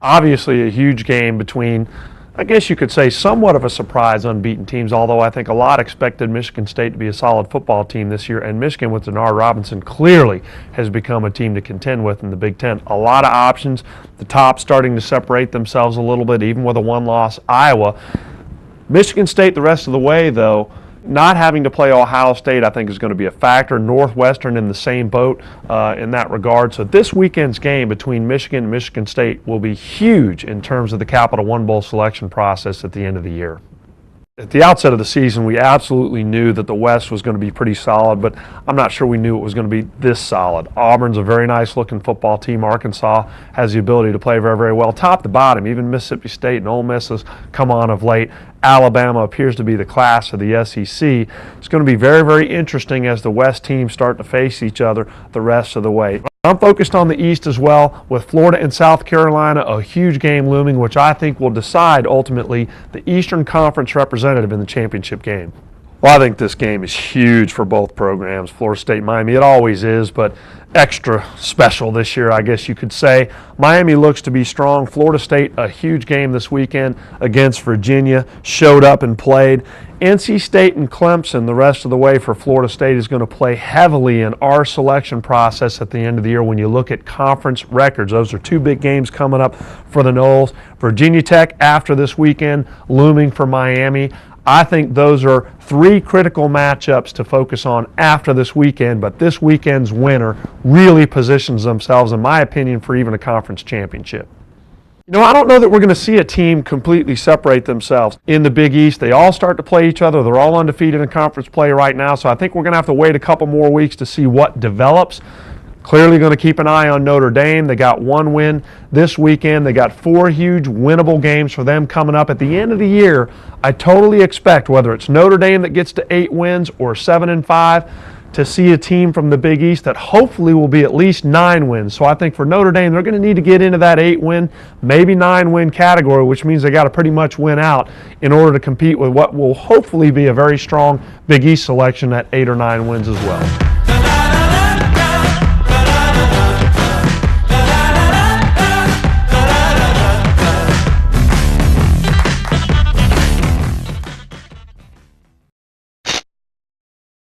Obviously a huge game between, I guess you could say, somewhat of a surprise unbeaten teams, although I think a lot expected Michigan State to be a solid football team this year, and Michigan with Denard Robinson clearly has become a team to contend with in the Big Ten. A lot of options, the top starting to separate themselves a little bit, even with a one-loss Iowa. Michigan State the rest of the way, though, not having to play Ohio State, I think, is going to be a factor. Northwestern in the same boat in that regard. So this weekend's game between Michigan and Michigan State will be huge in terms of the Capital One Bowl selection process at the end of the year. At the outset of the season, we absolutely knew that the West was going to be pretty solid, but I'm not sure we knew it was going to be this solid. Auburn's a very nice-looking football team. Arkansas has the ability to play very, very well, top to bottom. Even Mississippi State and Ole Miss has come on of late. Alabama appears to be the class of the SEC. It's going to be very, very interesting as the West teams start to face each other the rest of the way. I'm focused on the East as well, with Florida and South Carolina, a huge game looming, which I think will decide ultimately the Eastern Conference representative in the championship game. Well, I think this game is huge for both programs, Florida State, Miami. It always is, but extra special this year, I guess you could say. Miami looks to be strong. Florida State, a huge game this weekend against Virginia, showed up and played. NC State and Clemson, the rest of the way for Florida State, is going to play heavily in our selection process at the end of the year when you look at conference records. Those are two big games coming up for the Noles. Virginia Tech after this weekend, looming for Miami. I think those are three critical matchups to focus on after this weekend, but this weekend's winner really positions themselves, in my opinion, for even a conference championship. You know, I don't know that we're going to see a team completely separate themselves in the Big East. They all start to play each other. They're all undefeated in conference play right now, so I think we're going to have to wait a couple more weeks to see what develops. Clearly going to keep an eye on Notre Dame. They got one win this weekend. They got four huge winnable games for them coming up at the end of the year. I totally expect, whether it's Notre Dame that gets to 8 wins or 7-5, to see a team from the Big East that hopefully will be at least 9 wins. So I think for Notre Dame, they're going to need to get into that 8-win, maybe 9-win category, which means they got to pretty much win out in order to compete with what will hopefully be a very strong Big East selection at 8 or 9 wins as well.